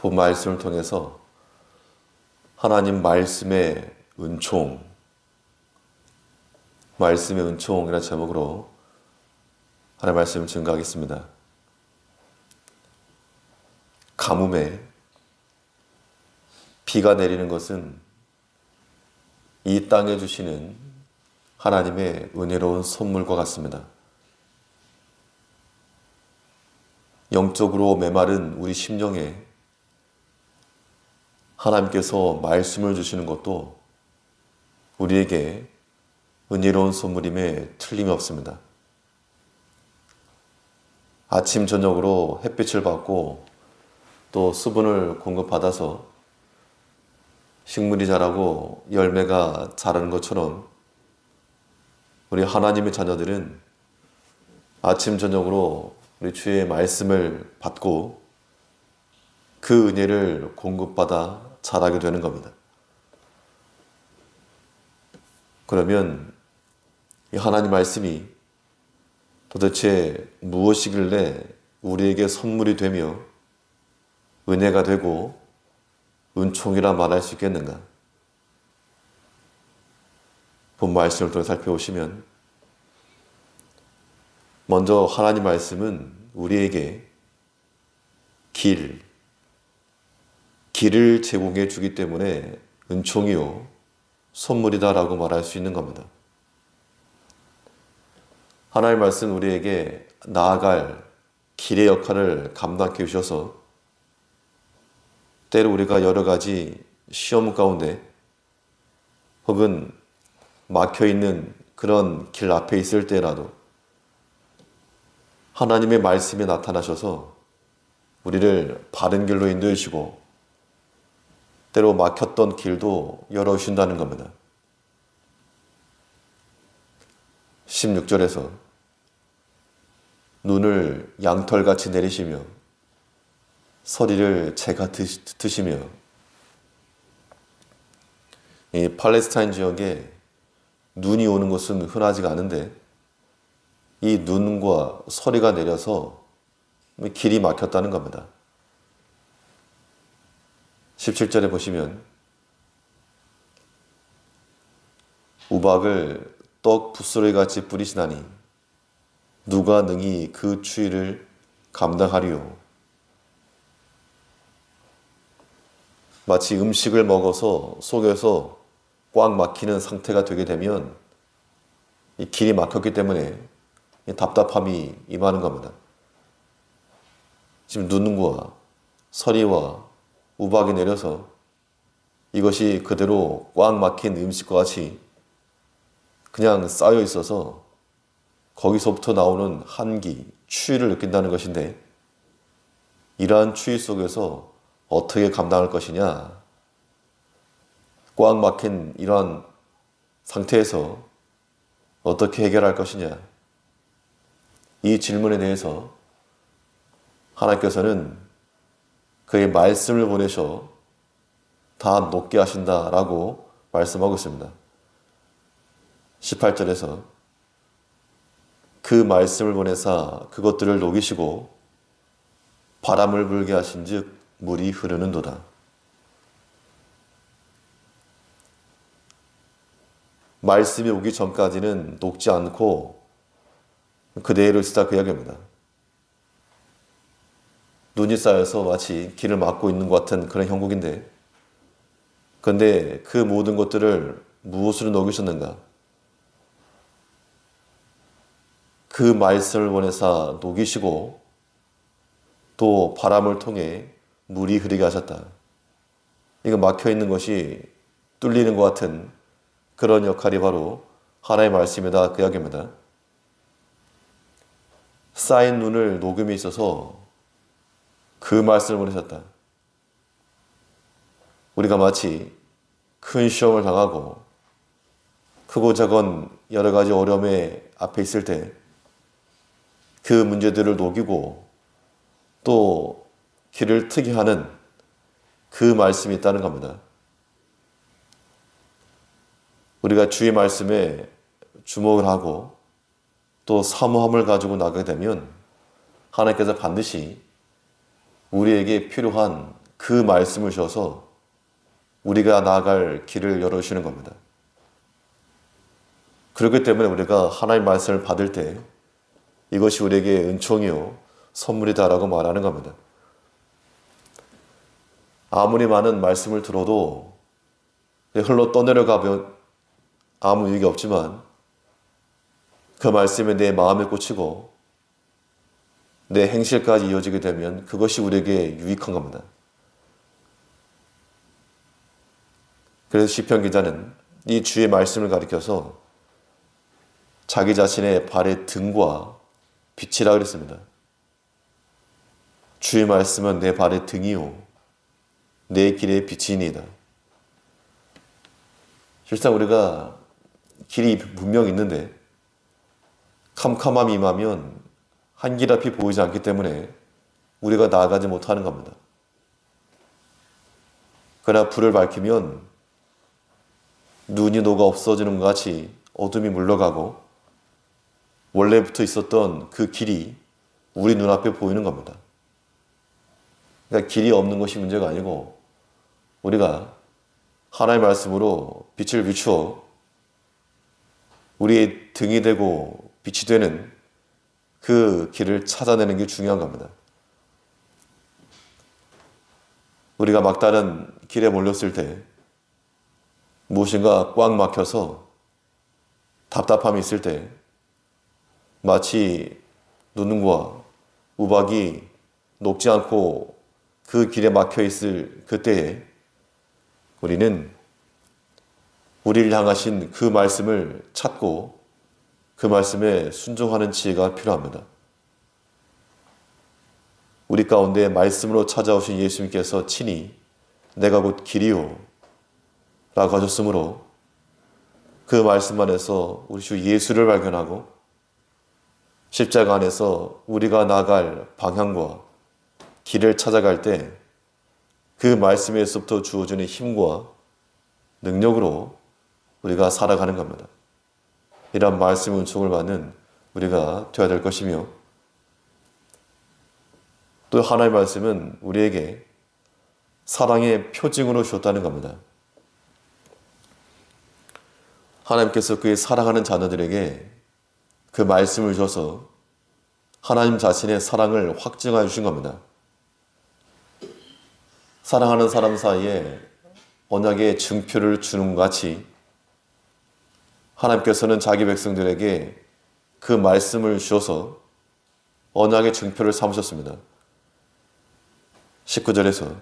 본 말씀을 통해서 하나님 말씀의 은총이라는 제목으로 하나님의 말씀을 증거하겠습니다. 가뭄에 비가 내리는 것은 이 땅에 주시는 하나님의 은혜로운 선물과 같습니다. 영적으로 메마른 우리 심령에 하나님께서 말씀을 주시는 것도 우리에게 은혜로운 선물임에 틀림이 없습니다. 아침 저녁으로 햇빛을 받고 또 수분을 공급받아서 식물이 자라고 열매가 자라는 것처럼 우리 하나님의 자녀들은 아침 저녁으로 우리 주의 말씀을 받고 그 은혜를 공급받아 자라게 되는 겁니다. 그러면 이 하나님 말씀이 도대체 무엇이길래 우리에게 선물이 되며 은혜가 되고 은총이라 말할 수 있겠는가? 본 말씀을 통해 살펴보시면 먼저 하나님 말씀은 우리에게 길을 제공해 주기 때문에 은총이요 선물이다라고 말할 수 있는 겁니다. 하나님 말씀은 우리에게 나아갈 길의 역할을 감당해 주셔서 때로 우리가 여러 가지 시험 가운데 혹은 막혀있는 그런 길 앞에 있을 때라도 하나님의 말씀이 나타나셔서 우리를 바른 길로 인도해 주시고 때로 막혔던 길도 열어주신다는 겁니다. 16절에서 눈을 양털같이 내리시며 서리를 재가 드시며 이 팔레스타인 지역에 눈이 오는 것은 흔하지가 않은데 이 눈과 서리가 내려서 길이 막혔다는 겁니다. 17절에 보시면 우박을 떡 붓소리같이 뿌리시나니 누가 능히 그 추위를 감당하리요. 마치 음식을 먹어서 속에서 꽉 막히는 상태가 되게 되면 이 길이 막혔기 때문에 이 답답함이 임하는 겁니다. 지금 눈과 서리와 우박이 내려서 이것이 그대로 꽉 막힌 음식과 같이 그냥 쌓여 있어서 거기서부터 나오는 한기, 추위를 느낀다는 것인데 이러한 추위 속에서 어떻게 감당할 것이냐? 꽉 막힌 이러한 상태에서 어떻게 해결할 것이냐? 이 질문에 대해서 하나님께서는 그의 말씀을 보내셔 다 녹게 하신다라고 말씀하고 있습니다. 18절에서 그 말씀을 보내사 그것들을 녹이시고 바람을 불게 하신 즉 물이 흐르는도다. 말씀이 오기 전까지는 녹지 않고 그대로 있다 그 이야기입니다. 눈이 쌓여서 마치 길을 막고 있는 것 같은 그런 형국인데 그런데 그 모든 것들을 무엇으로 녹이셨는가? 그 말씀을 보내사 녹이시고 또 바람을 통해 물이 흐르게 하셨다. 이거 막혀있는 것이 뚫리는 것 같은 그런 역할이 바로 하나의 말씀이다 그 이야기입니다. 쌓인 눈을 녹음이 있어서 그 말씀을 보내셨다. 우리가 마치 큰 시험을 당하고 크고 작은 여러 가지 어려움에 앞에 있을 때 그 문제들을 녹이고 또 길을 트게 하는 그 말씀이 있다는 겁니다. 우리가 주의 말씀에 주목을 하고 또 사모함을 가지고 나가게 되면 하나님께서 반드시 우리에게 필요한 그 말씀을 주셔서 우리가 나아갈 길을 열어주시는 겁니다. 그렇기 때문에 우리가 하나님의 말씀을 받을 때 이것이 우리에게 은총이요 선물이다라고 말하는 겁니다. 아무리 많은 말씀을 들어도 흘러 떠내려가면 아무 유익이 없지만 그 말씀에 내 마음에 꽂히고 내 행실까지 이어지게 되면 그것이 우리에게 유익한 겁니다. 그래서 시편 기자는 이 주의 말씀을 가리켜서 자기 자신의 발의 등과 빛이라 그랬습니다. 주의 말씀은 내 발의 등이요 내 길의 빛이니이다. 실상 우리가 길이 분명 있는데 캄캄함이 임하면 한 길 앞이 보이지 않기 때문에 우리가 나아가지 못하는 겁니다. 그러나 불을 밝히면 눈이 녹아 없어지는 것 같이 어둠이 물러가고 원래부터 있었던 그 길이 우리 눈앞에 보이는 겁니다. 그러니까 길이 없는 것이 문제가 아니고 우리가 하나님의 말씀으로 빛을 비추어 우리의 등이 되고 빛이 되는 그 길을 찾아내는 게 중요한 겁니다. 우리가 막다른 길에 몰렸을 때 무엇인가 꽉 막혀서 답답함이 있을 때 마치 누num과 우박이 녹지 않고 그 길에 막혀 있을 그때에 우리는 우리를 향하신 그 말씀을 찾고 그 말씀에 순종하는 지혜가 필요합니다. 우리 가운데 말씀으로 찾아오신 예수님께서 친히 내가 곧 길이요 라고 하셨으므로 그 말씀 안에서 우리 주 예수를 발견하고 십자가 안에서 우리가 나갈 방향과 길을 찾아갈 때 그 말씀에서부터 주어지는 힘과 능력으로 우리가 살아가는 겁니다. 이런 말씀 은총을 받는 우리가 되어야 될 것이며 또 하나님의 말씀은 우리에게 사랑의 표징으로 주었다는 겁니다. 하나님께서 그의 사랑하는 자녀들에게 그 말씀을 줘서 하나님 자신의 사랑을 확증하여 주신 겁니다. 사랑하는 사람 사이에 언약의 증표를 주는 것 같이 하나님께서는 자기 백성들에게 그 말씀을 주셔서 언약의 증표를 삼으셨습니다. 19절에서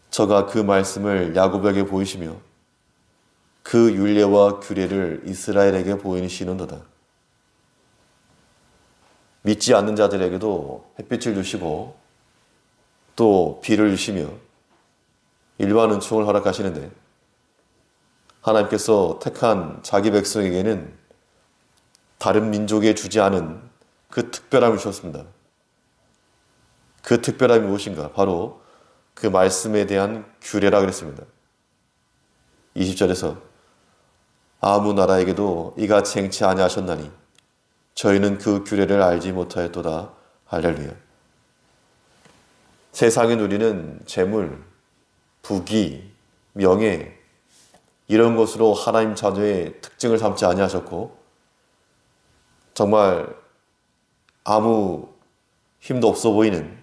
저가 그 말씀을 야곱에게 보이시며 그 율례와 규례를 이스라엘에게 보이시는도다. 믿지 않는 자들에게도 햇빛을 주시고 또 비를 주시며 일반 은총을 허락하시는데 하나님께서 택한 자기 백성에게는 다른 민족에 주지 않은 그 특별함을 주셨습니다. 그 특별함이 무엇인가? 바로 그 말씀에 대한 규례라 그랬습니다. 20절에서 아무 나라에게도 이같이 행치 아니하셨나니 저희는 그 규례를 알지 못하였도다. 할렐루야. 세상에 누리는 재물, 부귀, 명예 이런 것으로 하나님 자녀의 특징을 삼지 아니하셨고 정말 아무 힘도 없어 보이는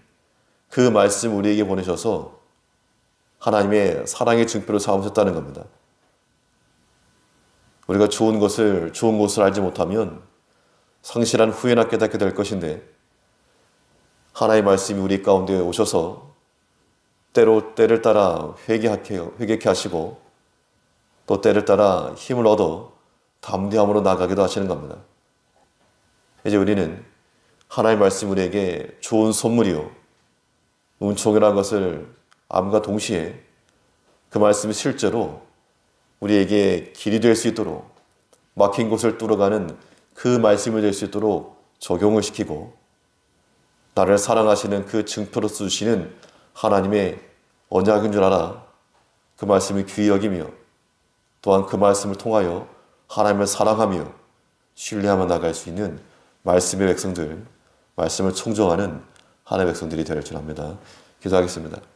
그 말씀 우리에게 보내셔서 하나님의 사랑의 증표로 삼으셨다는 겁니다. 우리가 좋은 것을 알지 못하면 성실한 후회나 깨닫게 될 것인데 하나님의 말씀이 우리 가운데 오셔서 때로 때를 따라 회개케 하시고 또 때를 따라 힘을 얻어 담대함으로 나아가기도 하시는 겁니다. 이제 우리는 하나님의 말씀 우리에게 좋은 선물이요 은총이라는 것을 암과 동시에 그 말씀이 실제로 우리에게 길이 될 수 있도록 막힌 곳을 뚫어가는 그 말씀이 될 수 있도록 적용을 시키고 나를 사랑하시는 그 증표로서 주시는 하나님의 언약인 줄 알아 그 말씀을 귀히 여기며 또한 그 말씀을 통하여 하나님을 사랑하며 신뢰하며 나갈 수 있는 말씀의 백성들, 말씀을 청종하는 하나님의 백성들이 되릴 줄 압니다. 기도하겠습니다.